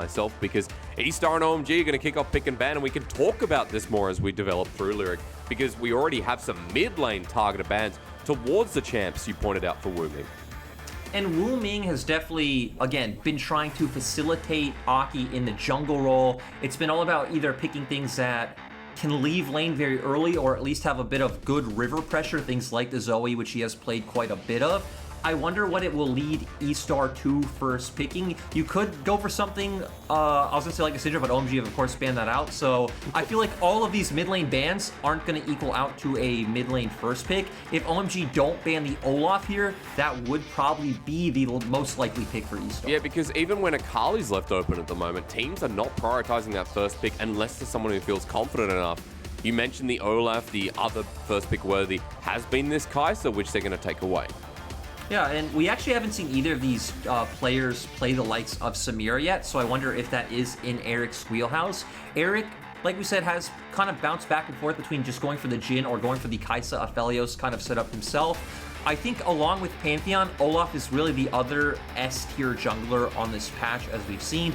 myself, because eStar and OMG are going to kick off pick and ban, and we can talk about this more as we develop through Lyric, because we already have some mid lane targeted bans towards the champs you pointed out for Wu Ming. And Wu Ming has definitely, again, been trying to facilitate Aki in the jungle role. It's been all about either picking things that can leave lane very early or at least have a bit of good river pressure, things like the Zoe, which he has played quite a bit of. I wonder what it will lead eStar to first picking. You could go for something, I was gonna say like a Syndra, but OMG have of course banned that out. So I feel like all of these mid lane bans aren't gonna equal out to a mid lane first pick. If OMG don't ban the Olaf here, that would probably be the most likely pick for eStar. Yeah, because even when Akali's left open at the moment, teams are not prioritizing that first pick unless there's someone who feels confident enough. You mentioned the Olaf, the other first pick worthy has been this Kai'Sa, which they're gonna take away. Yeah, and we actually haven't seen either of these players play the likes of Samira yet, so I wonder if that is in Eric's wheelhouse. Eric, like we said, has kind of bounced back and forth between just going for the Jhin or going for the Kai'Sa Aphelios kind of setup himself. I think along with Pantheon, Olaf is really the other S-tier jungler on this patch, as we've seen.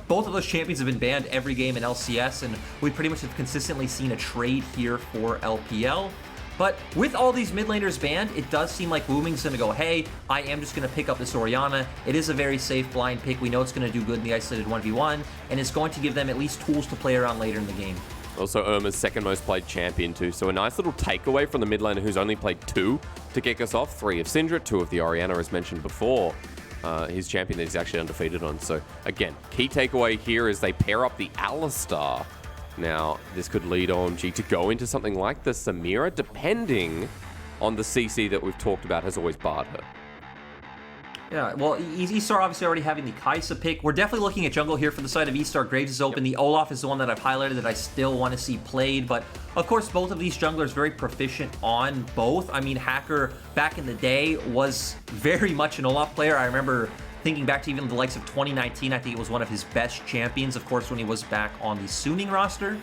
Both of those champions have been banned every game in LCS, and we pretty much have consistently seen a trade here for LPL. But with all these mid laners banned, it does seem like Wu Ming's going to go, hey, I am just going to pick up this Orianna. It is a very safe blind pick. We know it's going to do good in the isolated 1v1, and it's going to give them at least tools to play around later in the game. Also, Irma's second most played champion too, so a nice little takeaway from the mid laner who's only played 2 to kick us off. 3 of Syndra, 2 of the Orianna, as mentioned before. His champion that he's actually undefeated on. So again, key takeaway here is they pair up the Alistar. Now, this could lead OMG to go into something like the Samira, depending on the CC that we've talked about has always barred her. Yeah, well, eStar obviously already having the Kai'Sa pick. We're definitely looking at jungle here for the side of eStar. Graves is open. The Olaf is the one that I've highlighted that I still want to see played. But, of course, both of these junglers very proficient on both. I mean, Hacker, back in the day, was very much an Olaf player. I remember thinking back to even the likes of 2019, I think it was one of his best champions, of course, when he was back on the Suning roster.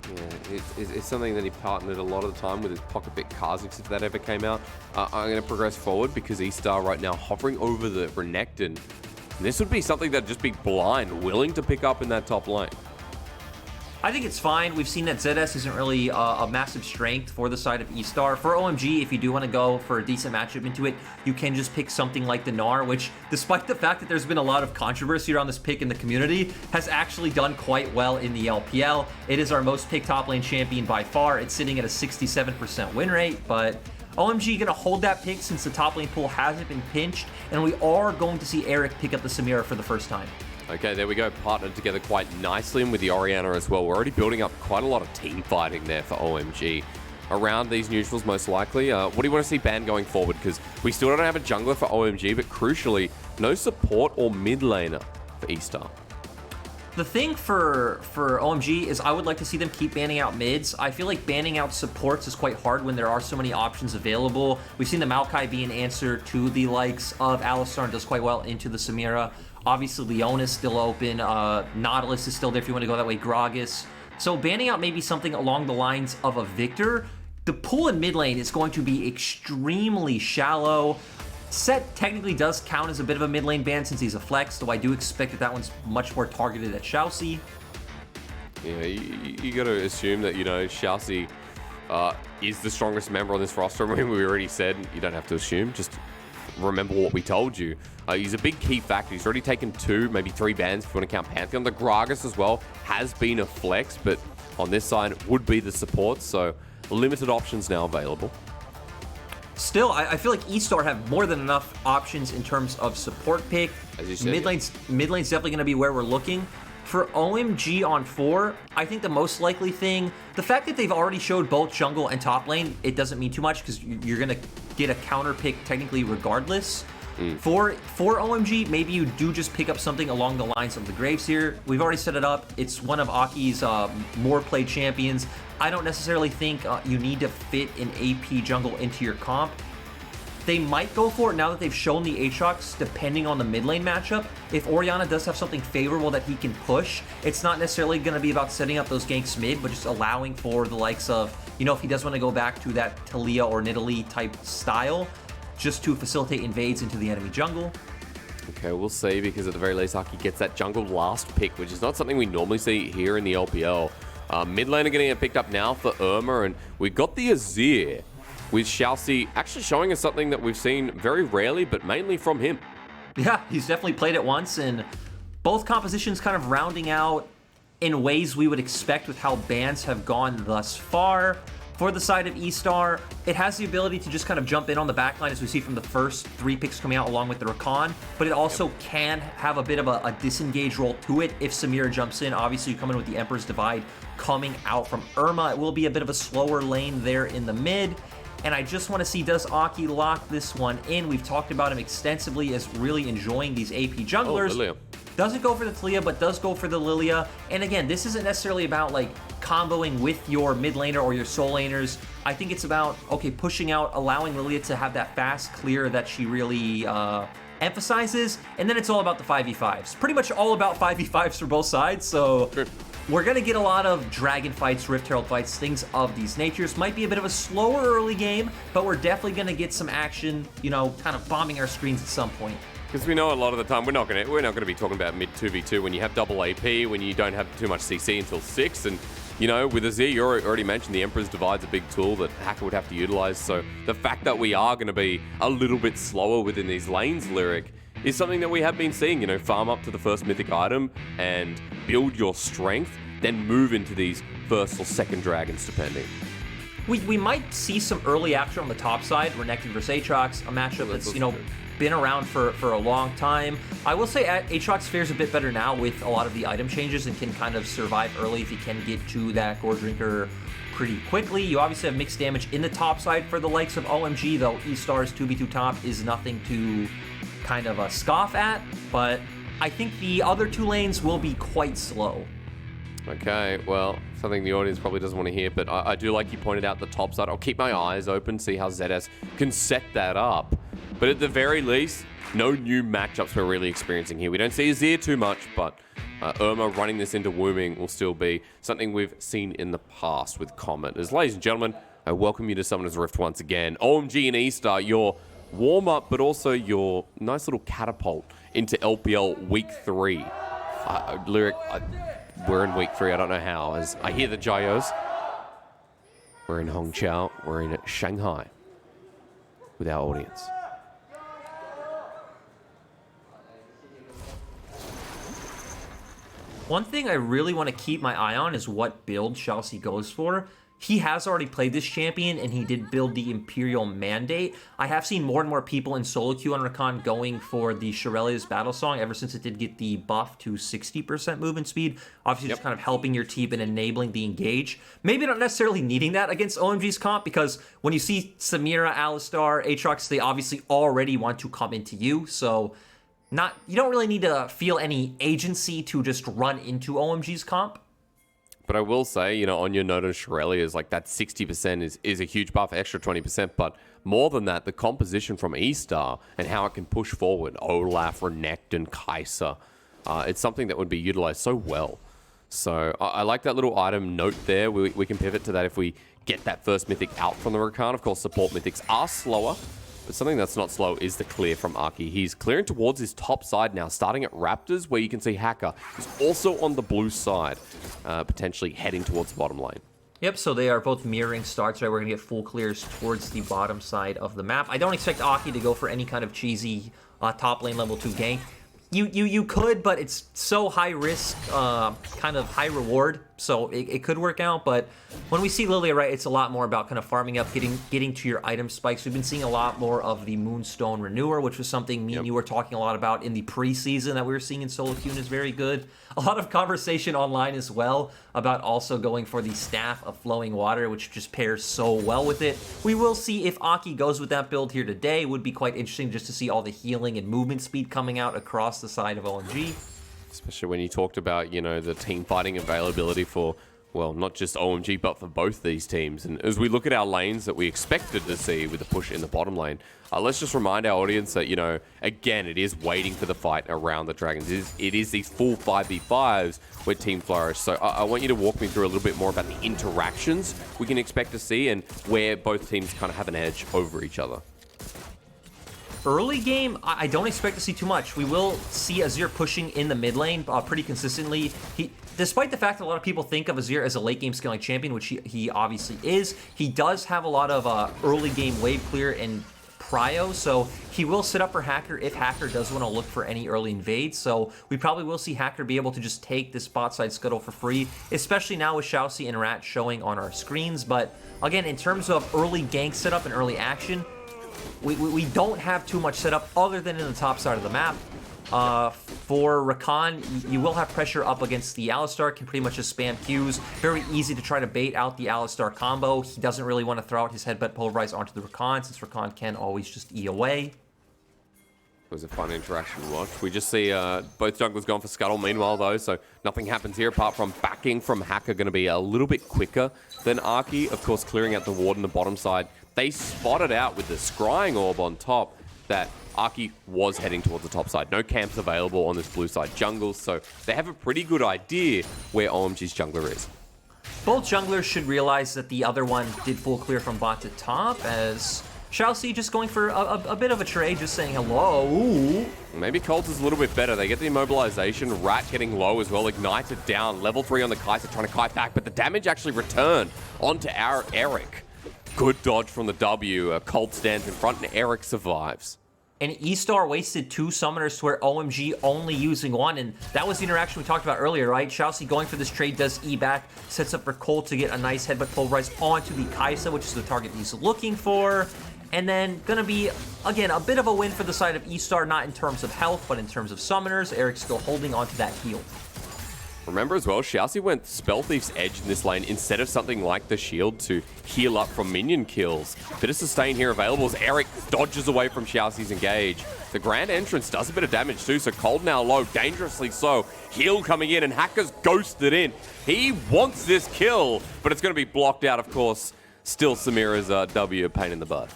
Yeah, it's something that he partnered a lot of the time with his pocket pick Kha'Zix, if that ever came out. I'm going to progress forward because eStar right now hovering over the Renekton. And this would be something that'd just be blind, willing to pick up in that top lane. I think it's fine. We've seen that ZS isn't really a massive strength for the side of eStar. For OMG, if you do want to go for a decent matchup into it, you can just pick something like the Gnar, which, despite the fact that there's been a lot of controversy around this pick in the community, has actually done quite well in the LPL. It is our most picked top lane champion by far. It's sitting at a 67% win rate, but OMG going to hold that pick since the top lane pool hasn't been pinched, and we are going to see Eric pick up the Samira for the first time. Okay, there we go. Partnered together quite nicely, and with the Orianna as well. We're already building up quite a lot of team fighting there for OMG. Around these neutrals, most likely. What do you want to see banned going forward? Because we still don't have a jungler for OMG, but crucially, no support or mid laner for eStar. The thing for OMG is I would like to see them keep banning out mids. I feel like banning out supports is quite hard when there are so many options available. We've seen the Maokai be an answer to the likes of Alistar and does quite well into the Samira. Obviously, Leona's still open. Nautilus is still there if you want to go that way. Gragas. So banning out maybe something along the lines of a Victor. The pool in mid lane is going to be extremely shallow. Set technically does count as a bit of a mid lane ban since he's a flex, though I do expect that one's much more targeted at Xiaoxi. Yeah, you got to assume that, Xiaoxi is the strongest member on this roster. I mean, we already said you don't have to assume, just remember what we told you. He's a big key factor. He's already taken 2, maybe 3 bans if you want to count Pantheon. The Gragas as well has been a flex, but on this side would be the support, so limited options now available. Still, I feel like eStar have more than enough options in terms of support pick. As you said, mid lane's definitely going to be where we're looking. For OMG on 4, I think the most likely thing, the fact that they've already showed both jungle and top lane, it doesn't mean too much because you're going to get a counter pick technically regardless. For OMG, maybe you do just pick up something along the lines of the Graves here. We've already set it up. It's one of Aki's more played champions. I don't necessarily think you need to fit an AP jungle into your comp. They might go for it now that they've shown the Aatrox, depending on the mid lane matchup. If Orianna does have something favorable that he can push, it's not necessarily going to be about setting up those ganks mid, but just allowing for the likes of, if he does want to go back to that Talia or Nidalee type style, just to facilitate invades into the enemy jungle. Okay, we'll see, because at the very least, Aki gets that jungle last pick, which is not something we normally see here in the LPL. Mid laner getting it picked up now for Irma, and we got the Azir with Xiaoxi actually showing us something that we've seen very rarely, but mainly from him. Yeah, he's definitely played it once, and both compositions kind of rounding out in ways we would expect with how bans have gone thus far. For the side of eStar, it has the ability to just kind of jump in on the backline, as we see from the first 3 picks coming out along with the Rakan, but it also can have a bit of a disengage role to it if Samira jumps in. Obviously, you come in with the Emperor's Divide coming out from Irma. It will be a bit of a slower lane there in the mid, and I just want to see, does Aki lock this one in? We've talked about him extensively as really enjoying these AP junglers. Lilia. Doesn't go for the Talia, but does go for the Lilia. And again, this isn't necessarily about like comboing with your mid laner or your soul laners. I think it's about, okay, pushing out, allowing Lilia to have that fast clear that she really emphasizes. And then it's all about the 5v5s. Pretty much all about 5v5s for both sides. So we're going to get a lot of dragon fights, Rift Herald fights, things of these natures. Might be a bit of a slower early game, but we're definitely going to get some action, you know, kind of bombing our screens at some point. Because we know a lot of the time we're not going to be talking about mid 2v2 when you have double AP, when you don't have too much CC until 6, and you know, with Azir, you already mentioned the Emperor's Divide's a big tool that Hacker would have to utilize. So the fact that we are going to be a little bit slower within these lanes, Lyric, is something that we have been seeing. You know, farm up to the first mythic item and build your strength, then move into these first or second dragons, depending. We might see some early action on the top side. Renekton versus Aatrox, a matchup that's, you know, been around for a long time. I will say Aatrox fares a bit better now with a lot of the item changes and can kind of survive early if you can get to that Gore Drinker pretty quickly. You obviously have mixed damage in the top side for the likes of OMG, though eStar's 2v2 top is nothing to kind of scoff at, but I think the other 2 lanes will be quite slow. Okay, well, something the audience probably doesn't want to hear, but I do like you pointed out the top side. I'll keep my eyes open, see how ZS can set that up. But at the very least, no new matchups we're really experiencing here. We don't see Azir too much, but Irma running this into Wooming will still be something we've seen in the past with Comet. As ladies and gentlemen, I welcome you to Summoner's Rift once again. OMG and eStar, your warm-up, but also your nice little catapult into LPL Week 3. Lyric, we're in Week 3, I don't know how. As I hear the gyros. We're in Hongqiao, we're in Shanghai with our audience. One thing I really want to keep my eye on is what build Xiaoxi goes for. He has already played this champion, and he did build the Imperial Mandate. I have seen more and more people in solo queue on Rakan going for the Shirelia's Battle Song ever since it did get the buff to 60% movement speed. Obviously, just kind of helping your team and enabling the engage. Maybe not necessarily needing that against OMG's comp, because when you see Samira, Alistar, Aatrox, they obviously already want to come into you, so you don't really need to feel any agency to just run into OMG's comp. But I will say, you know, on your note on Shirelia is like that 60% is a huge buff, extra 20%. But more than that, the composition from eStar and how it can push forward Olaf, Renekton, Kai'Sa, it's something that would be utilized so well. So I like that little item note there. We can pivot to that if we get that first mythic out from the Rakan. Of course, support mythics are slower. But something that's not slow is the clear from Aki. He's clearing towards his top side now, starting at Raptors, where you can see Hacker is also on the blue side, potentially heading towards the bottom lane. Yep, so they are both mirroring starts, right? We're going to get full clears towards the bottom side of the map. I don't expect Aki to go for any kind of cheesy top lane level 2 gank. You could, but it's so high risk, kind of high reward, so it could work out. But when we see Lilia, right, it's a lot more about kind of farming up, getting to your item spikes. We've been seeing a lot more of the Moonstone Renewer, which was something me and you were talking a lot about in the preseason that we were seeing in solo queue, and is very good. A lot of conversation online as well about also going for the Staff of Flowing Water, which just pairs so well with it. We will see if Aki goes with that build here today. It would be quite interesting just to see all the healing and movement speed coming out across the side of OMG. Especially when you talked about, you know, the team fighting availability for, well, not just OMG, but for both these teams. And as we look at our lanes that we expected to see with the push in the bottom lane, let's just remind our audience that, you know, again, it is waiting for the fight around the Dragons. It is these full 5v5s where team flourish. So I want you to walk me through a little bit more about the interactions we can expect to see and where both teams kind of have an edge over each other. Early game, I don't expect to see too much. We will see Azir pushing in the mid lane pretty consistently. Despite the fact that a lot of people think of Azir as a late game scaling champion, which he obviously is, he does have a lot of early game wave clear and prio, so he will sit up for Hacker if Hacker does want to look for any early invades. So we probably will see Hacker be able to just take this bot side scuttle for free, especially now with Xiaoxi and Rat showing on our screens. But again, in terms of early gank setup and early action, we don't have too much setup other than in the top side of the map. For Rakan, you will have pressure up against the Alistar, can pretty much just spam Qs. Very easy to try to bait out the Alistar combo. He doesn't really want to throw out his headbutt pulverize onto the Rakan, since Rakan can always just E away. It was a fun interaction to watch. We just see both junglers going for Scuttle meanwhile, though, so nothing happens here apart from backing from Hacker going to be a little bit quicker than Arky. Of course, clearing out the ward on the bottom side. They spotted out with the Scrying Orb on top that Arky was heading towards the top side. No camps available on this blue side jungle, so they have a pretty good idea where OMG's jungler is. Both junglers should realize that the other one did full clear from bot to top, as Xiaoxi just going for a bit of a trade, just saying hello. Ooh. Maybe Colt is a little bit better. They get the immobilization. Rat getting low as well. Ignited down. Level 3 on the Kai'Sa, trying to kite back, but the damage actually returned onto our Eric. Good dodge from the W. Colt stands in front and Eric survives. And eStar wasted 2 summoners to where OMG only using 1, and that was the interaction we talked about earlier, right? Xiaoxi going for this trade, does E back, sets up for Colt to get a nice headbutt pulverize onto the Kai'Sa, which is the target he's looking for. And then gonna be, again, a bit of a win for the side of eStar, not in terms of health, but in terms of summoners. Eric's still holding onto that heal. Remember as well, Xiaoxi went Spell Thief's Edge in this lane instead of something like the shield to heal up from minion kills. Bit of sustain here available as Eric dodges away from Xiaoxi's engage. The Grand Entrance does a bit of damage too, so Cold now low, dangerously so. Heal coming in and Hacker's ghosted in. He wants this kill, but it's going to be blocked out, of course. Still Samira's W, a pain in the butt.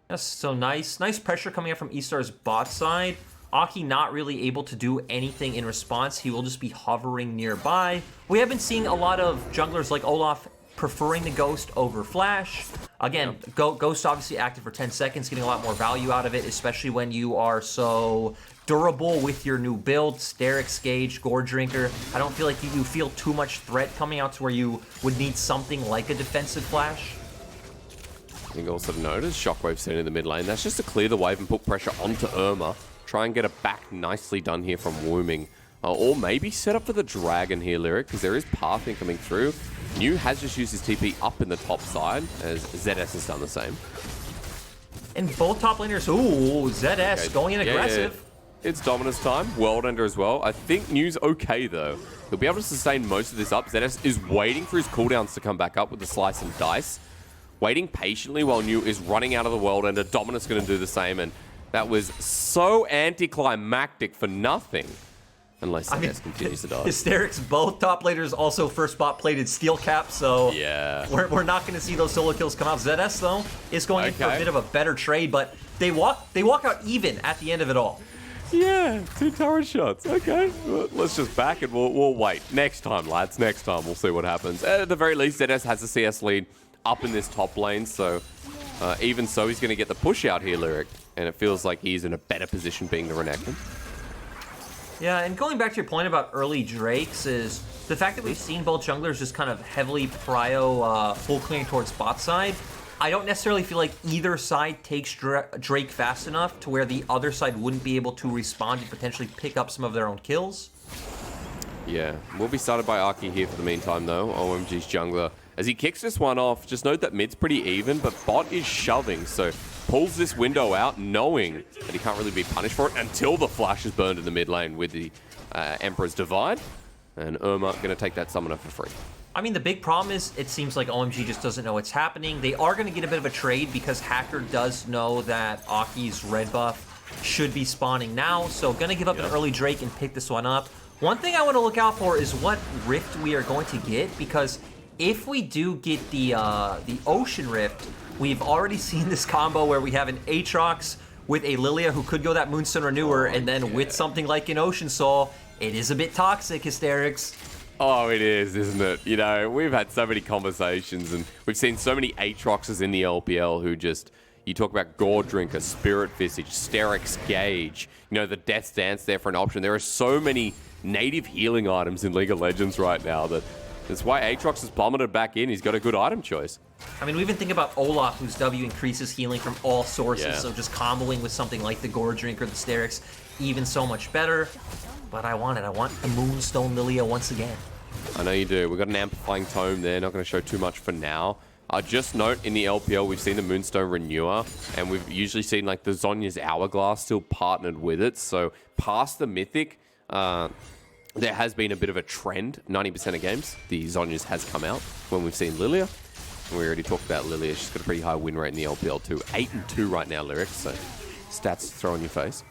Yes, so nice pressure coming up from eStar's bot side. Aki not really able to do anything in response. He will just be hovering nearby. We have been seeing a lot of junglers like Olaf preferring the Ghost over Flash. Again, Ghost obviously active for 10 seconds, getting a lot more value out of it, especially when you are so durable with your new build, Sterix, Gage, Gore Drinker. I don't feel like you feel too much threat coming out to where you would need something like a defensive Flash. I think also notice Shockwave sitting in the mid lane. That's just to clear the wave and put pressure onto Irma. Try and get it back nicely done here from Wooming. Or maybe set up for the Dragon here, Lyric, because there is pathing coming through. New has just used his TP up in the top side, as ZS has done the same. And both top laners, ooh, ZS okay. Going in aggressive. Yeah. It's Dominus time, World Ender as well. I think New's okay, though. He'll be able to sustain most of this up. ZS is waiting for his cooldowns to come back up with the Slice and Dice. Waiting patiently while New is running out of the World Ender. Dominus going to do the same, and that was so anticlimactic for nothing. Unless ZS continues to die. Hysterics, both top laners also first spot plated steel cap, so yeah, we're not going to see those solo kills come out. ZS, though, is going in for a bit of a better trade, but they walk out even at the end of it all. Yeah, 2 turret shots. Okay, well, let's just back and we'll wait. Next time, lads. Next time, we'll see what happens. At the very least, ZS has the CS lead up in this top lane, so even so, he's going to get the push out here, Lyric. And it feels like he's in a better position being the Renekton. Yeah, and going back to your point about early Drakes is the fact that we've seen both junglers just kind of heavily prio full clearing towards bot side. I don't necessarily feel like either side takes Drake fast enough to where the other side wouldn't be able to respond and potentially pick up some of their own kills. Yeah, we'll be started by Arky here for the meantime, though. OMG's jungler. As he kicks this one off, just note that mid's pretty even, but bot is shoving, so pulls this window out, knowing that he can't really be punished for it until the flash is burned in the mid lane with the Emperor's Divide. And Irma going to take that summoner for free. I mean, the big problem is it seems like OMG just doesn't know what's happening. They are going to get a bit of a trade because Hacker does know that Aki's red buff should be spawning now, so going to give up an early Drake and pick this one up. One thing I want to look out for is what Rift we are going to get, because if we do get the Ocean Rift, we've already seen this combo where we have an Aatrox with a Lilia who could go that Moonstone Renewer, and then with something like an Ocean Soul, it is a bit toxic, Hysterics. Oh, it is, isn't it? You know, we've had so many conversations, and we've seen so many Aatroxes in the LPL who just, You talk about Gore Drinker, Spirit Visage, Sterix Gauge, you know, the Death's Dance there for an option. There are so many native healing items in League of Legends right now that's why Aatrox has plummeted back in. He's got a good item choice. I mean, we even think about Olaf, whose W increases healing from all sources, Yeah. so just comboing with something like the Gore Drink or the Sterix, even so much better. But I want it. I want the Moonstone Lilia once again. I know you do. We've got an Amplifying Tome there. Not going to show too much for now. Just note, in the LPL, we've seen the Moonstone Renewer, and we've usually seen like the Zhonya's Hourglass still partnered with it. So past the Mythic, there has been a bit of a trend. 90% of games, the Zhonya's has come out when we've seen Lilia. And we already talked about Lilia. She's got a pretty high win rate in the LPL too. 8-2 right now, Lyrics. So stats to throw in your face.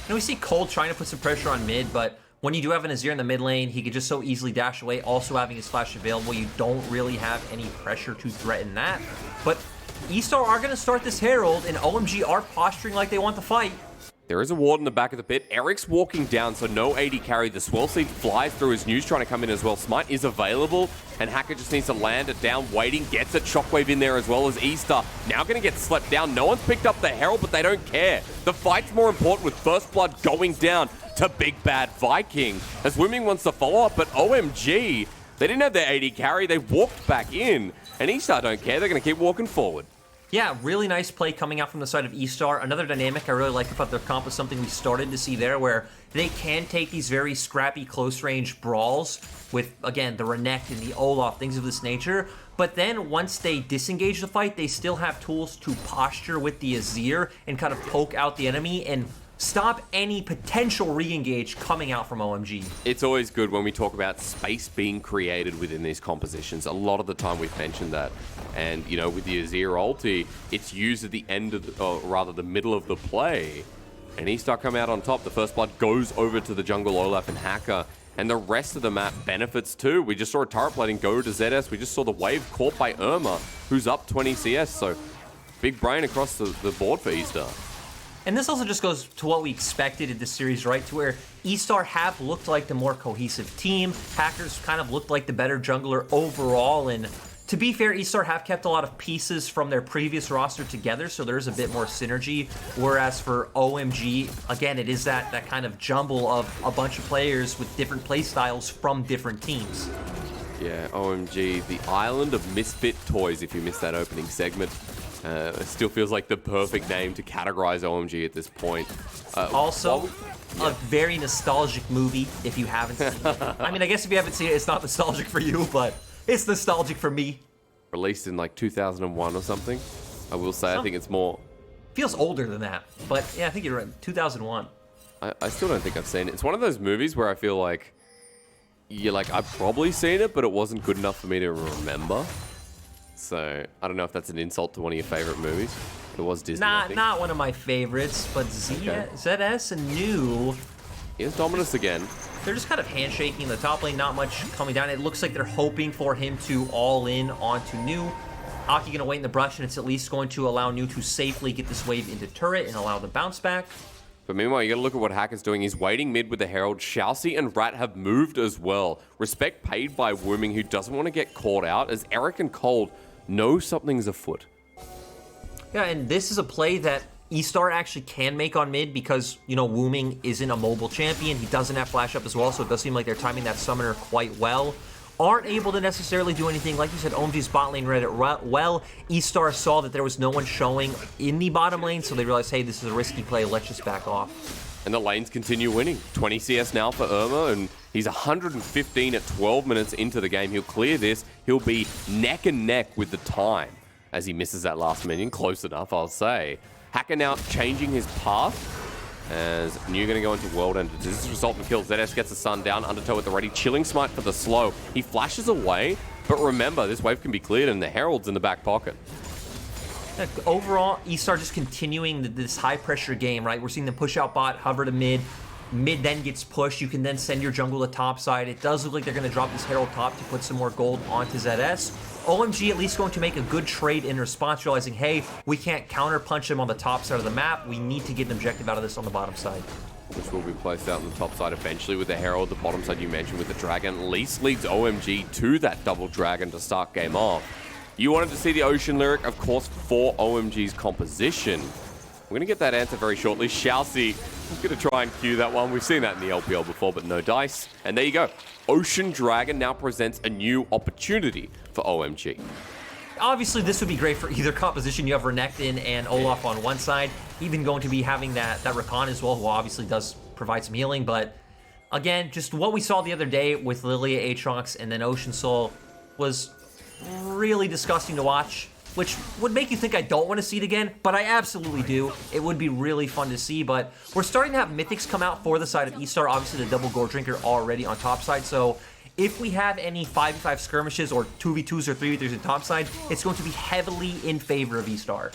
And we see Cole trying to put some pressure on mid, but when you do have an Azir in the mid lane, he could just so easily dash away. Also having his flash available, you don't really have any pressure to threaten that. But eStar are going to start this Herald, and OMG are posturing like they want to fight. There is a ward in the back of the pit. Eric's walking down, so no AD carry. The Swell Seed flies through his news, trying to come in as well. Smite is available, and Hacker just needs to land it down, waiting, gets a Shockwave in there as well as eStar. Now going to get slept down. No one's picked up the Herald, but they don't care. The fight's more important with First Blood going down to Big Bad Viking, as Wooming wants to follow up, but OMG, they didn't have their AD carry. They walked back in, and eStar don't care. They're going to keep walking forward. Yeah, really nice play coming out from the side of eStar. Another dynamic I really like about their comp is something we started to see there, where they can take these very scrappy close-range brawls with, again, the Renekton and the Olaf, things of this nature. But then once they disengage the fight, they still have tools to posture with the Azir and kind of poke out the enemy and stop any potential re-engage coming out from OMG. It's always good when we talk about space being created within these compositions. A lot of the time we've mentioned that. And, you know, with the Azir ulti, it's used at the end of the, or rather the middle of the play. And eStar come out on top. The First Blood goes over to the jungle Olaf and Hacker. And the rest of the map benefits too. We just saw a turret plating go to ZS. We just saw the wave caught by Irma, who's up 20 CS. So big brain across the board for eStar. And this also just goes to what we expected in this series, right? To where eStar have looked like the more cohesive team. Hackers kind of looked like the better jungler overall. And to be fair, eStar have kept a lot of pieces from their previous roster together, so there's a bit more synergy. Whereas for OMG, again, it is that kind of jumble of a bunch of players with different play styles from different teams. Yeah, OMG, the island of misfit toys, if you missed that opening segment. It still feels like the perfect name to categorize OMG at this point. Also, a very nostalgic movie, if you haven't seen it. I mean, I guess if you haven't seen it, it's not nostalgic for you, but it's nostalgic for me. Released in like 2001 or something. I will say, I think it's more... Feels older than that, but yeah, I think you're right, 2001. I still don't think I've seen it. It's one of those movies where I feel like, you're like, I've probably seen it, but it wasn't good enough for me to remember. So, I don't know if that's an insult to one of your favorite movies. It was Disney, I think. Not one of my favorites, but ZS and New... Here's Dominus again. They're just kind of handshaking the top lane, not much coming down. It looks like they're hoping for him to all in onto New. Aki gonna wait in the brush, and it's at least going to allow New to safely get this wave into turret and allow the bounce back. But meanwhile, you gotta look at what Hacker's doing. He's waiting mid with the Herald. Shalcy and Rat have moved as well. Respect paid by Wooming, who doesn't want to get caught out, as Eric and Cold know something's afoot. Yeah, and this is a play that eStar actually can make on mid because, you know, Wooming isn't a mobile champion. He doesn't have flash up as well, so it does seem like they're timing that summoner quite well. Aren't able to necessarily do anything. Like you said, OMG's bot lane read it well. eStar saw that there was no one showing in the bottom lane, so they realized, hey, this is a risky play. Let's just back off. And the lanes continue winning. 20 CS now for Irma, and he's 115 at 12 minutes into the game. He'll clear this. He'll be neck and neck with the time as he misses that last minion. Close enough, I'll say. Hacker now changing his path as New going to go into World End. Does this result in kills? ZS gets the Sun down. Undertow with the ready. Chilling Smite for the slow. He flashes away, but remember, this wave can be cleared and the Herald's in the back pocket. Overall, eStar just continuing this high-pressure game, right? We're seeing them push out bot, hover to mid. Mid then gets pushed. You can then send your jungle to top side. It does look like they're going to drop this Herald top to put some more gold onto ZS. OMG at least going to make a good trade in response, realizing, hey, we can't counter-punch them on the top side of the map. We need to get an objective out of this on the bottom side. Which will be placed out on the top side eventually with the Herald. The bottom side you mentioned with the Dragon. Least leads OMG to that double Dragon to start game off. You wanted to see the Ocean Lyric, of course, for OMG's composition. We're going to get that answer very shortly. Shalcy is going to try and cue that one. We've seen that in the LPL before, but no dice. And there you go. Ocean Dragon now presents a new opportunity for OMG. Obviously, this would be great for either composition. You have Renekton and Olaf on one side. Even going to be having that Rakan as well, who obviously does provide some healing. But again, just what we saw the other day with Lilia, Aatrox, and then Ocean Soul was really disgusting to watch, which would make you think I don't want to see it again, but I absolutely do. It would be really fun to see, but we're starting to have Mythics come out for the side of eStar. Obviously, the double Gold Drinker already on top side, so if we have any 5v5 skirmishes or 2v2s or 3v3s in top side, it's going to be heavily in favor of eStar.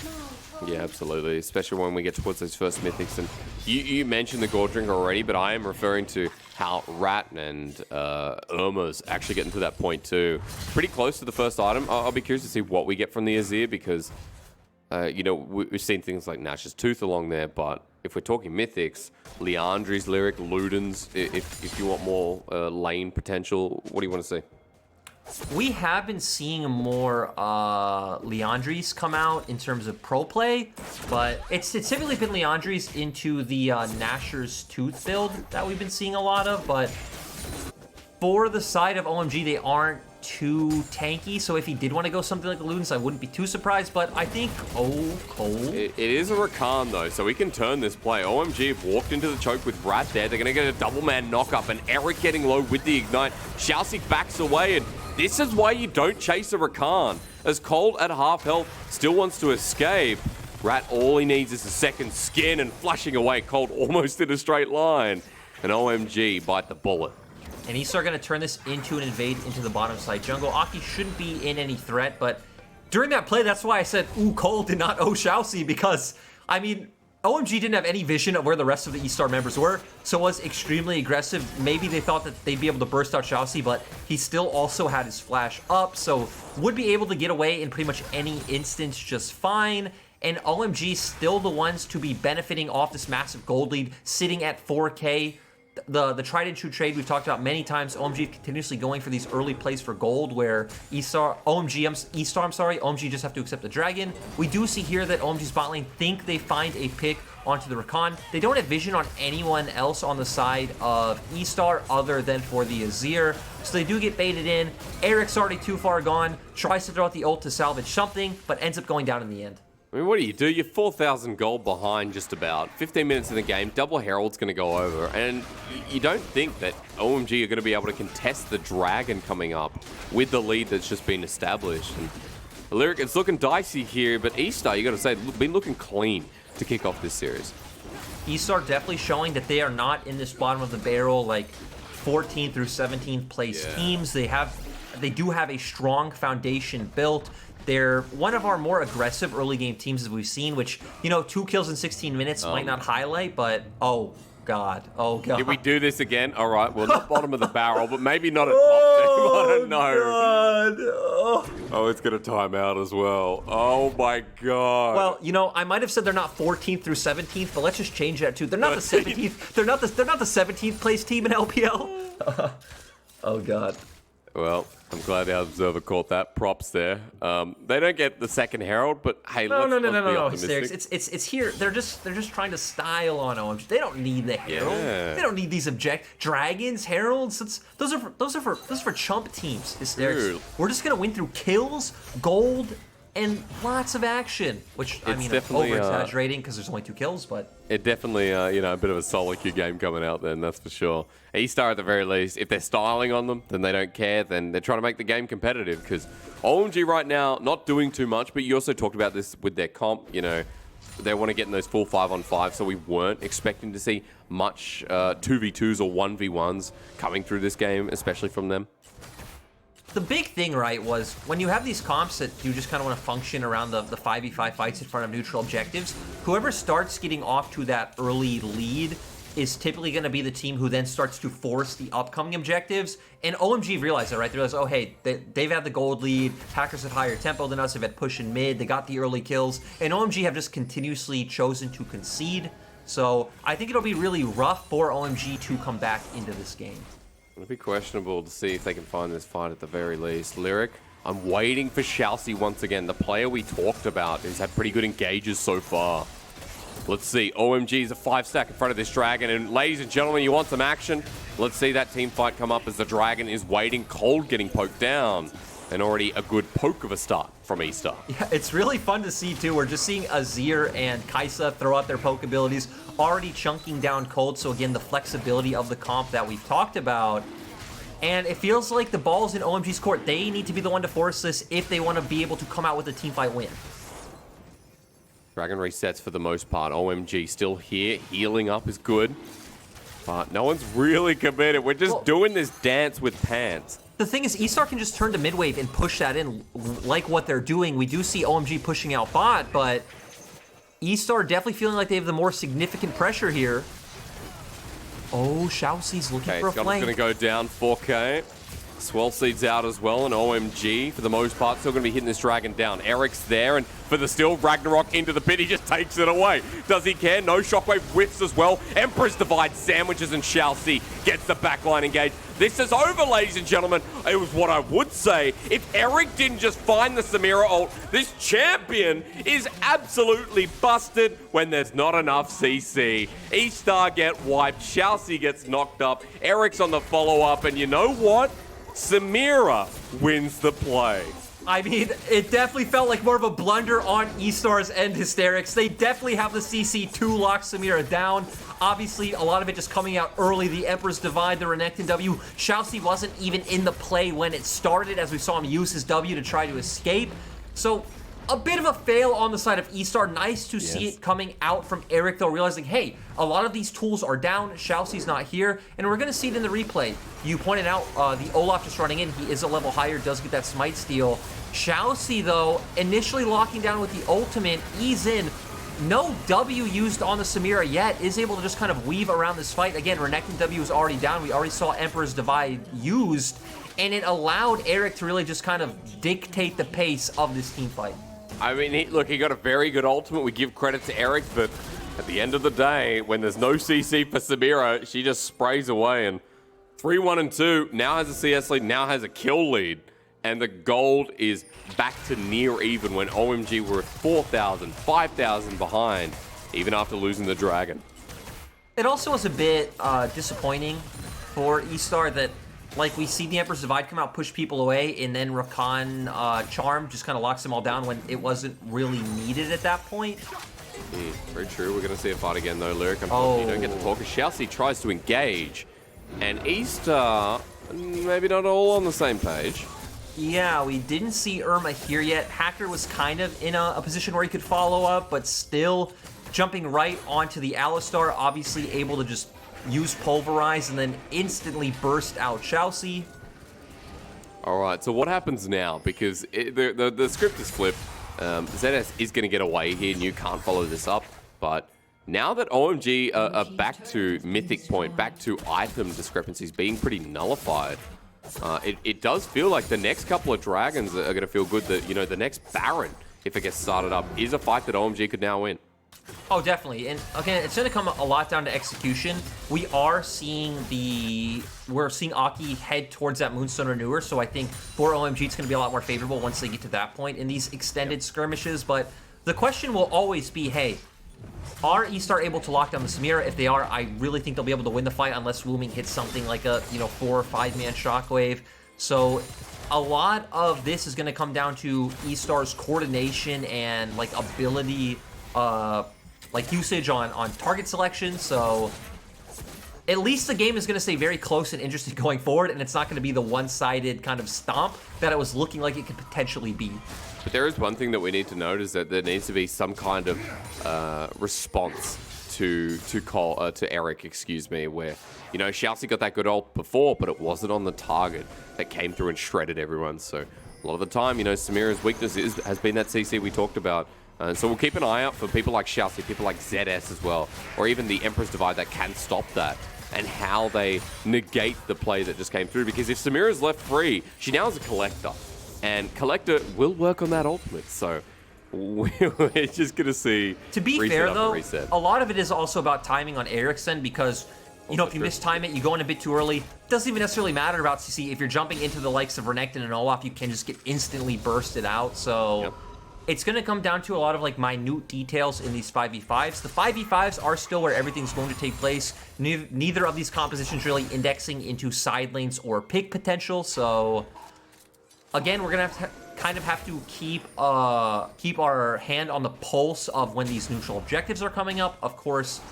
Yeah, absolutely, especially when we get towards those first Mythics. And you mentioned the Gold Drinker already, but I am referring to how Rat and Irma's actually getting to that point too. Pretty close to the first item. I'll be curious to see what we get from the Azir because, you know, we've seen things like Nash's Tooth along there, but if we're talking Mythics, Liandry's Lyric, Luden's, if you want more lane potential, what do you want to see? We have been seeing more Liandry's come out in terms of pro play, but it's typically been Liandry's into the Nashor's Tooth build that we've been seeing a lot of, but for the side of OMG, they aren't too tanky, so if he did want to go something like Luden's, I wouldn't be too surprised, but I think, Cole. It is a Rakan, though, so we can turn this play. OMG have walked into the choke with Rat there. They're going to get a double-man knock-up, and Eric getting low with the Ignite. Shalcy backs away, and this is why you don't chase a Rakan. As Cold at half health still wants to escape, Rat, all he needs is a second skin, and flashing away, Cold almost in a straight line. And OMG bite the bullet. And eStar going to turn this into an invade into the bottom side jungle. Aki shouldn't be in any threat, but during that play, that's why I said, ooh, Cole did not owe Shalcy, because, I mean, OMG didn't have any vision of where the rest of the eStar members were, so was extremely aggressive. Maybe they thought that they'd be able to burst out Shalcy, but he still also had his flash up, so would be able to get away in pretty much any instance just fine. And OMG still the ones to be benefiting off this massive gold lead, sitting at 4K. The tried and true trade we've talked about many times. OMG continuously going for these early plays for gold where eStar just have to accept the dragon. We do see here that OMG's bot lane think they find a pick onto the Rakan. They don't have vision on anyone else on the side of eStar other than for the Azir. So they do get baited in. Eric's already too far gone, tries to throw out the ult to salvage something, but ends up going down in the end. I mean, what do? You're 4,000 gold behind just about. 15 minutes in the game, double Herald's going to go over. And you don't think that OMG are going to be able to contest the Dragon coming up with the lead that's just been established. And Lyric, it's looking dicey here, but eStar, you got to say, been looking clean to kick off this series. eStar definitely showing that they are not in this bottom of the barrel, like 14th through 17th place teams. They do have a strong foundation built. They're one of our more aggressive early game teams as we've seen, which, you know, 2 kills in 16 minutes might not highlight, but oh god. Did we do this again? All right, well, not bottom of the barrel, but maybe not a top team. I don't know. Oh, it's going to time out as well. Oh my god. Well, you know, I might have said they're not 14th through 17th, but let's just change that to they're not the 17th. They're not the 17th place team in LPL. Oh god. Well, I'm glad the observer caught that. Props there. They don't get the second Herald, but hey, let's be optimistic. It's here. They're just trying to style on OMG. They don't need the Herald. Yeah. They don't need these dragons, Heralds. Those are for chump teams. We're just gonna win through kills, gold, and lots of action. Which I mean, over exaggerating because there's only 2 kills, but it definitely you know, a bit of a solo queue game coming out then, that's for sure. eStar at the very least, if they're styling on them, then they don't care. Then they're trying to make the game competitive because OMG right now not doing too much. But you also talked about this with their comp. You know, they want to get in those full 5-on-5, so we weren't expecting to see much 2v2s or 1v1s coming through this game, especially from them. The big thing, right, was when you have these comps that you just kind of want to function around the 5v5 fights in front of neutral objectives, whoever starts getting off to that early lead is typically going to be the team who then starts to force the upcoming objectives. And OMG realized that, right? They realized, oh, hey, they've had the gold lead. Hackers have higher tempo than us. They've had push in mid. They got the early kills. And OMG have just continuously chosen to concede. So I think it'll be really rough for OMG to come back into this game. It'll be questionable to see if they can find this fight at the very least. Lyric I'm waiting for Xiaoxi once again, the player we talked about, who's had pretty good engages so far. Let's see, OMG is a 5-stack in front of this Dragon, and ladies and gentlemen, you want some action? Let's see that team fight come up as the Dragon is waiting, Cold getting poked down, and already a good poke of a start from eStar. Yeah, it's really fun to see, too. We're just seeing Azir and Kai'Sa throw out their poke abilities, already chunking down Cold, so again, the flexibility of the comp that we've talked about. And it feels like the ball's in OMG's court. They need to be the one to force this if they want to be able to come out with a teamfight win. Dragon resets for the most part. OMG still here. Healing up is good. But no one's really committed. We're just doing this dance with pants. The thing is, eStar can just turn to mid-wave and push that in like what they're doing. We do see OMG pushing out bot, but eStar definitely feeling like they have the more significant pressure here. Oh, Xiaoxi's looking for a flank. Going to go down 4K. Swell Seed's out as well, and OMG, for the most part, still going to be hitting this Dragon down. Eric's there, and for the steal, Ragnarok into the pit. He just takes it away. Does he care? No, Shockwave whiffs as well. Emperor's Divide sandwiches, and Xiaoxi gets the backline engaged. This is over, ladies and gentlemen. It was what I would say. If Eric didn't just find the Samira ult, this champion is absolutely busted when there's not enough CC. eStar get wiped. Xiaoxi gets knocked up. Eric's on the follow-up, and you know what? Samira wins the play. I mean, it definitely felt like more of a blunder on eStar's end, Hysterics. They definitely have the CC to lock Samira down. Obviously, a lot of it just coming out early. The Emperor's Divide, the Renekton W. Xiaoxi wasn't even in the play when it started, as we saw him use his W to try to escape. So, a bit of a fail on the side of eStar. Nice to see it coming out from Eric, though, realizing, hey, a lot of these tools are down. Xiaoxi's not here, and we're going to see it in the replay. You pointed out the Olaf just running in. He is a level higher, does get that smite steal. Xiaoxi, though, initially locking down with the ultimate, ease in. No W used on the Samira yet, is able to just kind of weave around this fight. Again, Renekton W is already down. We already saw Emperor's Divide used, and it allowed Eric to really just kind of dictate the pace of this team fight. I mean, look, he got a very good ultimate. We give credit to Eric, but at the end of the day, when there's no CC for Samira, she just sprays away. And 3-1-2, now has a CS lead, now has a kill lead. And the gold is back to near even when OMG were 4,000, 5,000 behind, even after losing the Dragon. It also was a bit disappointing for eStar that, like, we see the Emperor's Divide come out, push people away, and then Rakan Charm just kind of locks them all down when it wasn't really needed at that point. Very true. We're going to see a fight again, though, Lyric. Unfortunately, you don't get the talk. Xiaoxi tries to engage, and eStar, maybe not all on the same page. Yeah, we didn't see Irma here yet. Hacker was kind of in a position where he could follow up, but still jumping right onto the Alistar, obviously able to just use Pulverize and then instantly burst out Xiaoxi. All right, so what happens now? Because the script is flipped. ZS is going to get away here, and you can't follow this up. But now that OMG are back to Mythic Point, back to item discrepancies being pretty nullified, it does feel like the next couple of Dragons are going to feel good that, you know, the next Baron, if it gets started up, is a fight that OMG could now win. Oh, definitely. And again, it's going to come a lot down to execution. We're seeing Aki head towards that Moonstone Renewer, so I think for OMG it's going to be a lot more favorable once they get to that point in these extended skirmishes. But the question will always be, hey, are eStar able to lock down the Samira? If they are, I really think they'll be able to win the fight unless Wooming hits something like a 4 or 5 man Shockwave. So a lot of this is going to come down to eStar's coordination and like ability, like usage on target selection. So at least the game is going to stay very close and interesting going forward, and it's not going to be the one-sided kind of stomp that it was looking like it could potentially be. But there is one thing that we need to note is that there needs to be some kind of response to Eric, excuse me, where, you know, Xiaoxi got that good ult before, but it wasn't on the target that came through and shredded everyone. So a lot of the time, you know, Samira's weakness has been that CC we talked about. So we'll keep an eye out for people like Xiaoxi, people like ZS as well, or even the Emperor's Divide that can stop that, and how they negate the play that just came through. Because if Samira's left free, she now has a Collector, and Collector will work on that ultimate. So we're just going to see. To be fair, though, a lot of it is also about timing on Eric's end, because you know, if you mistime it, you go in a bit too early. Doesn't even necessarily matter about CC. If you're jumping into the likes of Renekton and Olaf, you can just get instantly bursted out. So it's going to come down to a lot of like minute details in these 5v5s. The 5v5s are still where everything's going to take place. Neither of these compositions really indexing into side lanes or pick potential. So again, we're going to kind of have to keep our hand on the pulse of when these neutral objectives are coming up. Of course,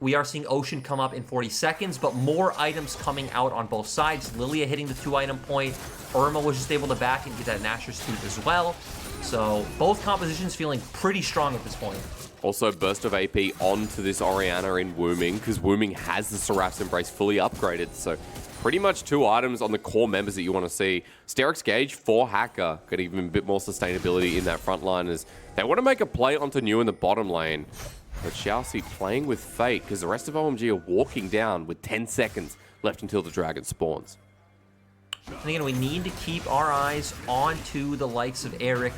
we are seeing Ocean come up in 40 seconds, but more items coming out on both sides. Lilia hitting the 2-item point. Irma was just able to back and get that Nashor's Tooth as well. So both compositions feeling pretty strong at this point. Also, burst of AP onto this Orianna in Wooming, because Wooming has the Seraph's Embrace fully upgraded. So pretty much 2 items on the core members that you want to see. Steric's Gauge for Hacker, got even a bit more sustainability in that front line as they want to make a play onto New in the bottom lane. But Xiaoxi playing with fate, because the rest of OMG are walking down with 10 seconds left until the dragon spawns. And again, we need to keep our eyes onto the likes of Eric.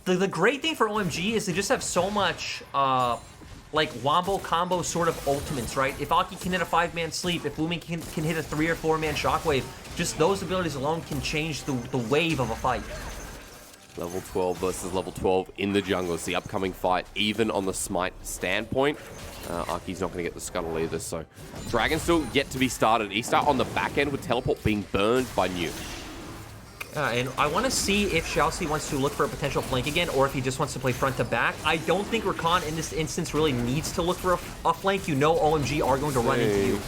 But the great thing for OMG is they just have so much like wombo combo sort of ultimates, right? If Aki can hit a 5-man sleep, if Wooming can hit a 3 or 4-man shockwave, just those abilities alone can change the wave of a fight. Level 12 versus level 12 in the jungle. It's the upcoming fight, even on the smite standpoint. Aki's not going to get the scuttle either, so Dragon still yet to be started. eStar on the back end with teleport being burned by New. And I want to see if Xiaoxi wants to look for a potential flank again, or if he just wants to play front to back. I don't think Rakan in this instance really needs to look for a flank. You know OMG are going to run into you.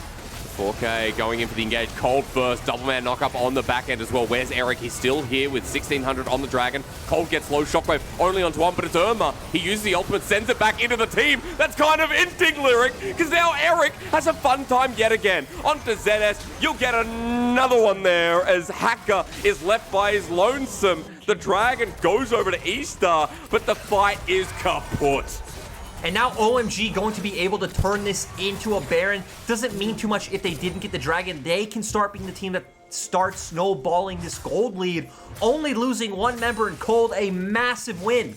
4K going in for the engage. Cold first. Double man knock up on the back end as well. Where's Eric? He's still here with 1600 on the dragon. Cold gets low. Shockwave only onto one, but it's Irma. He uses the ultimate, sends it back into the team. That's kind of inting Lyric, because now Eric has a fun time yet again. Onto ZS. You'll get another one there as Hacker is left by his lonesome. The dragon goes over to eStar, but the fight is kaput. And now OMG going to be able to turn this into a Baron. Doesn't mean too much if they didn't get the Dragon. They can start being the team that starts snowballing this gold lead. Only losing 1 member in Cold, a massive win.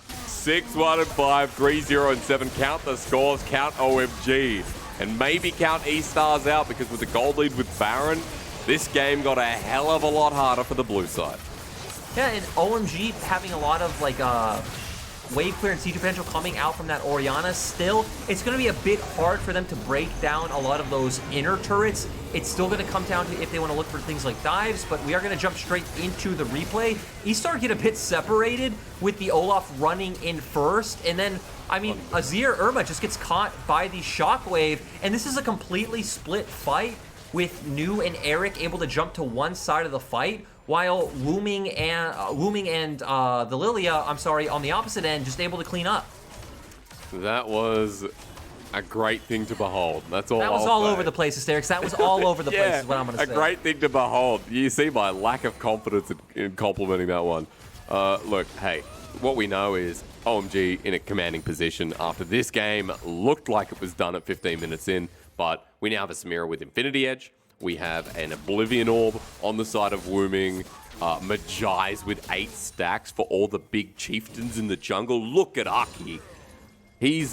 6-1 and 5, 3-0 and 7. Count the scores, count OMG. And maybe count eStars out, because with the gold lead with Baron, this game got a hell of a lot harder for the blue side. Yeah, and OMG having a lot of like wave clear and siege potential coming out from that Orianna. Still, it's going to be a bit hard for them to break down a lot of those inner turrets. It's still going to come down to if they want to look for things like dives, but we are going to jump straight into the replay. eStar get a bit separated with the Olaf running in first, and then, I mean, Azir Irma just gets caught by the shockwave, and this is a completely split fight with New and Eric able to jump to one side of the fight, while Wooming and the Lilia, I'm sorry, on the opposite end, just able to clean up. That was a great thing to behold. That's all. That was all over the place, Hysterics. That was all over the place, is what I'm going to say. A great thing to behold. You see my lack of confidence in complimenting that one. Look, hey, what we know is OMG in a commanding position after this game. Looked like it was done at 15 minutes in, but we now have a Samira with Infinity Edge. We have an Oblivion Orb on the side of Wooming. Magi's with 8 stacks for all the big chieftains in the jungle. Look at Aki. He's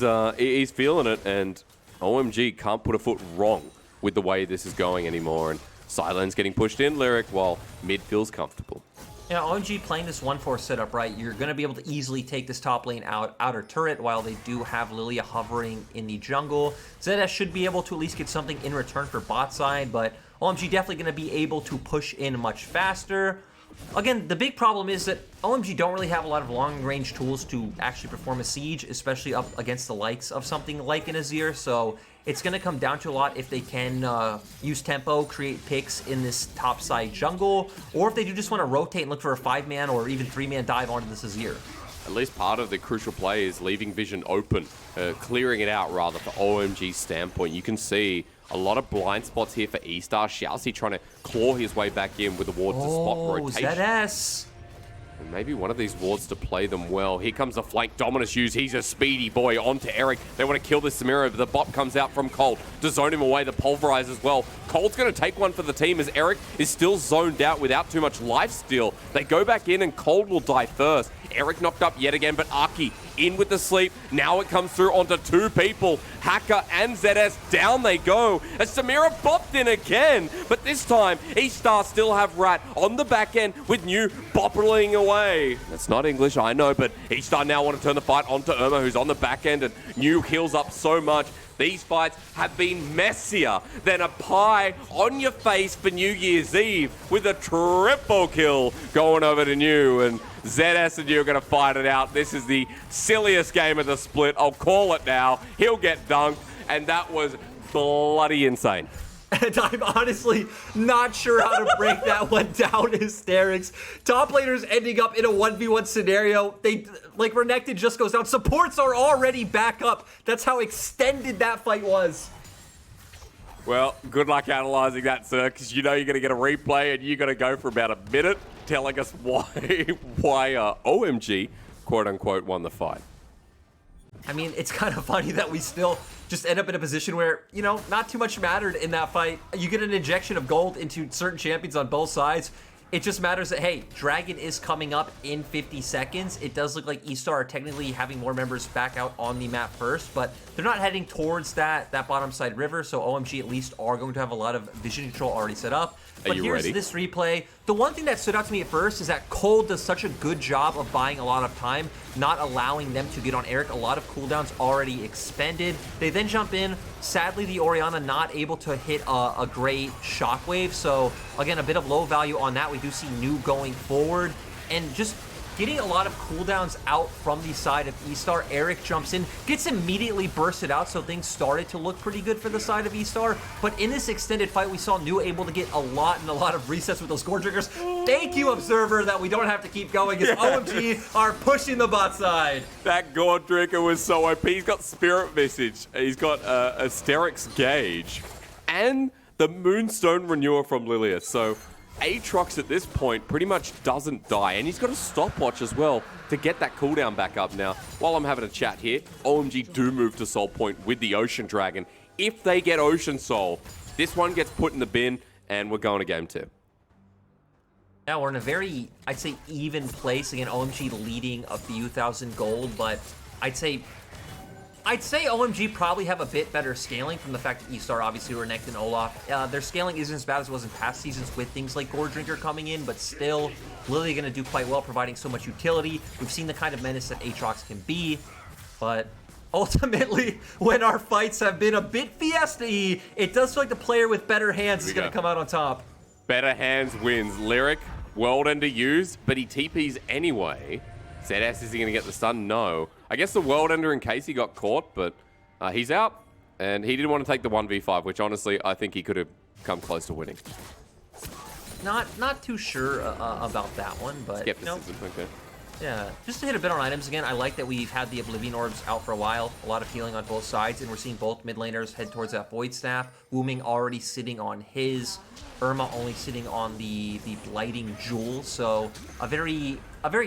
feeling it, and OMG can't put a foot wrong with the way this is going anymore. And Silen's getting pushed in, Lyric, while mid feels comfortable. Yeah, OMG playing this 1-4 setup, right? You're going to be able to easily take this top lane outer turret while they do have Lilia hovering in the jungle. ZS should be able to at least get something in return for bot side, but OMG definitely going to be able to push in much faster. Again, the big problem is that OMG don't really have a lot of long-range tools to actually perform a siege, especially up against the likes of something like an Azir, so it's going to come down to a lot if they can use tempo, create picks in this top-side jungle, or if they do just want to rotate and look for a 5-man or even 3-man dive onto this Azir. At least part of the crucial play is leaving vision open, clearing it out rather for OMG's standpoint. You can see a lot of blind spots here for eStar. Xiaoxi trying to claw his way back in with a ward to spot rotation. ZS. And maybe one of these wards to play them well. Here comes the flank. Dominus use. He's a speedy boy onto Eric. They want to kill this Samira, but the bot comes out from Cold to zone him away. The pulverize as well. Cold's going to take one for the team as Eric is still zoned out without too much lifesteal. They go back in and Cold will die first. Eric knocked up yet again, but Aki in with the sleep. Now it comes through onto two people. Hacker and ZS, down they go. As Samira bopped in again, but this time eStar still have Rat on the back end with New boppling away. That's not English, I know, but eStar now want to turn the fight onto Irma, who's on the back end, and New heals up so much. These fights have been messier than a pie on your face for New Year's Eve, with a triple kill going over to New, and ZS and New are going to fight it out. This is the silliest game of the split. I'll call it now. He'll get dunked, and that was bloody insane. And I'm honestly not sure how to break that one down, Hysterics. Top laners ending up in a 1v1 scenario. Renekton just goes down. Supports are already back up. That's how extended that fight was. Well, good luck analyzing that, sir, because you know you're going to get a replay and you're going to go for about a minute telling us why OMG, quote-unquote, won the fight. I mean, it's kind of funny that we still just end up in a position where, you know, not too much mattered in that fight. You get an injection of gold into certain champions on both sides. It just matters that, hey, Dragon is coming up in 50 seconds. It does look like eStar are technically having more members back out on the map first, but they're not heading towards that bottom side river, so OMG at least are going to have a lot of vision control already set up. But here's this replay. The one thing that stood out to me at first is that Cole does such a good job of buying a lot of time, not allowing them to get on Eric. A lot of cooldowns already expended. They then jump in. Sadly, the Orianna not able to hit a great shockwave. So again, a bit of low value on that. We do see New going forward and just getting a lot of cooldowns out from the side of eStar. Eric jumps in, gets immediately bursted out, so things started to look pretty good for the side of eStar. But in this extended fight, we saw New able to get a lot of resets with those Gore Drinkers. Thank you, Observer, that we don't have to keep going as OMG are pushing the bot side. That Gore Drinker was so OP. He's got Spirit Visage, he's got Asterix Gauge, and the Moonstone Renewer from Lilius. So Aatrox at this point pretty much doesn't die, and he's got a stopwatch as well to get that cooldown back up. Now, while I'm having a chat here, OMG do move to Soul Point with the Ocean Dragon. If they get Ocean Soul, this one gets put in the bin, and we're going to game 2. Now we're in a very, I'd say, even place. Again, OMG leading a few thousand gold, but I'd say OMG probably have a bit better scaling from the fact that eStar obviously were Renekton and Olaf. Their scaling isn't as bad as it was in past seasons with things like Gore Drinker coming in, but still, Lily going to do quite well, providing so much utility. We've seen the kind of menace that Aatrox can be, but ultimately, when our fights have been a bit fiesta-y, it does feel like the player with better hands is going to come out on top. Better hands wins. Lyric, World Ender used, but he TPs anyway. ZS, is he going to get the stun? No. I guess the World Ender in case he got caught, but he's out. And he didn't want to take the 1v5, which honestly, I think he could have come close to winning. Not too sure about that one, but skepticism, okay. Yeah, just to hit a bit on items again, I like that we've had the Oblivion Orbs out for a while, a lot of healing on both sides, and we're seeing both mid laners head towards that Void Staff. Wooming already sitting on his, Irma only sitting on the Blighting Jewel, so a very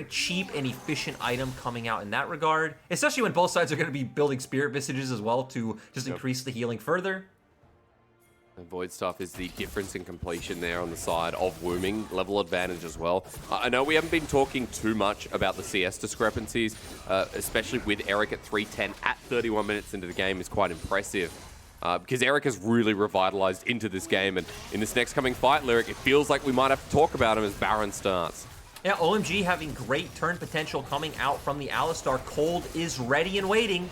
cheap and efficient item coming out in that regard, especially when both sides are going to be building Spirit Visages as well to just increase the healing further. And Void Stuff is the difference in completion there on the side of Wooming. Level advantage as well. I know we haven't been talking too much about the CS discrepancies, especially with Eric at 310 at 31 minutes into the game is quite impressive. Because Eric has really revitalized into this game, and in this next coming fight, Lyric, it feels like we might have to talk about him as Baron starts. Yeah, OMG having great turn potential coming out from the Alistar. Cold is ready and waiting.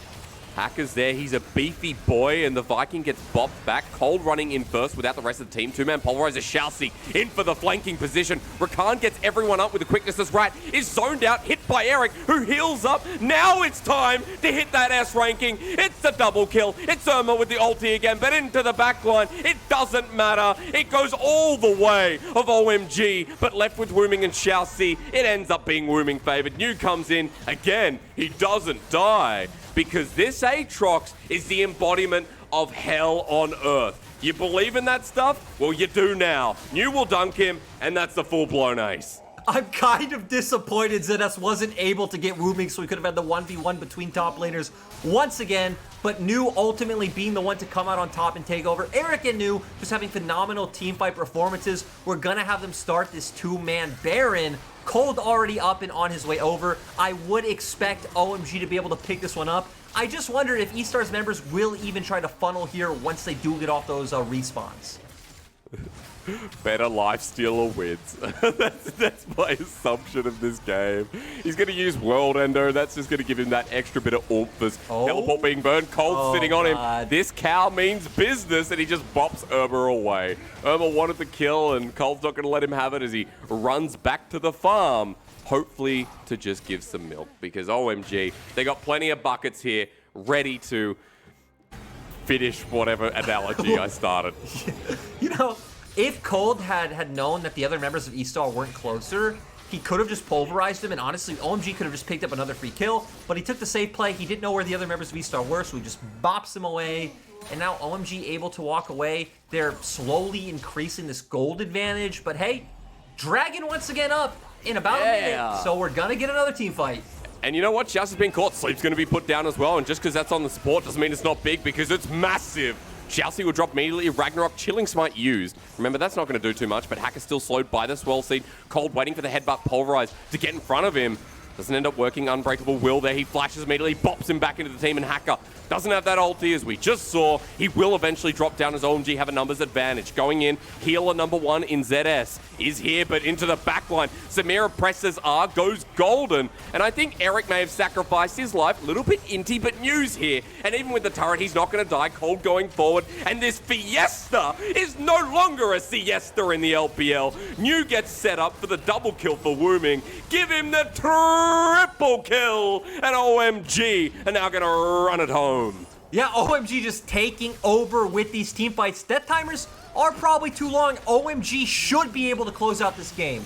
Hacker's there, he's a beefy boy, and the Viking gets bopped back. Cold running in first without the rest of the team. Two-man Polarizer, Shalcy in for the flanking position. Rakan gets everyone up with the quickness as right. Is zoned out, hit by Eric, who heals up. Now it's time to hit that S ranking. It's a double kill. It's Irma with the ulti again, but into the backline. It doesn't matter. It goes all the way of OMG, but left with Wooming and Shalcy. It ends up being Wooming favored. New comes in. Again, he doesn't die, because this Aatrox is the embodiment of hell on earth. You believe in that stuff? Well, you do now. New will dunk him, and that's the full-blown ace. I'm kind of disappointed ZS wasn't able to get Wooming so we could have had the 1v1 between top laners once again. but New ultimately being the one to come out on top and take over. Eric and New just having phenomenal teamfight performances. We're gonna have them start this two-man Baron. Cold already up and on his way over. I would expect OMG to be able to pick this one up. I just wonder if eStar's members will even try to funnel here once they do get off those respawns. Better lifestealer wins. that's my assumption of this game. He's going to use World Endo. That's just going to give him that extra bit of oomph as teleport being burned. Cold sitting on him. This cow means business, and he just bops Irma away. Irma wanted the kill, and Cold's not going to let him have it as he runs back to the farm, hopefully to just give some milk, because OMG, they got plenty of buckets here ready to finish whatever analogy I started. You know, if Cold had known that the other members of eStar weren't closer, he could have just pulverized him, and honestly, OMG could have just picked up another free kill, but he took the safe play. He didn't know where the other members of eStar were, so he just bops him away, and now OMG able to walk away. They're slowly increasing this gold advantage, but hey, Dragon once again up in about a minute, so we're gonna get another team fight. And you know what? Just has been caught. Sleep's going to be put down as well, and just because that's on the support doesn't mean it's not big, because it's massive. Chelsea will drop immediately. Ragnarok, Chilling Smite used. Remember, that's not going to do too much, but Hacker's still slowed by the Swell Seed. Cold waiting for the headbutt Pulverize to get in front of him. Doesn't end up working. Unbreakable Will there. He flashes immediately, bops him back into the team, and Hacker doesn't have that ulti, as we just saw. He will eventually drop down as OMG have a numbers advantage. Going in, healer number one in ZS is here, but into the backline. Samira presses R, goes golden, and I think Eric may have sacrificed his life. Little bit inty, but news here. And even with the turret, he's not going to die. Cold going forward, and this Fiesta is no longer a siesta in the LPL. New gets set up for the double kill for Wooming. Give him the triple kill, and OMG are now going to run it home. Yeah, OMG just taking over with these team fights. Death timers are probably too long. OMG should be able to close out this game.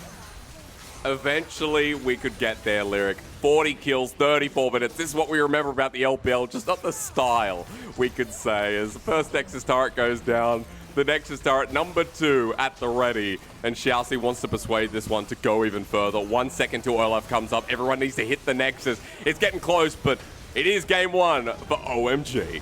Eventually, we could get there, Lyric. 40 kills, 34 minutes. This is what we remember about the LPL, just not the style, we could say. As the first Nexus turret goes down, the Nexus turret number 2 at the ready. And Xiaoxi wants to persuade this one to go even further. 1 second till OLF comes up. Everyone needs to hit the Nexus. It's getting close, but it is game 1 for OMG.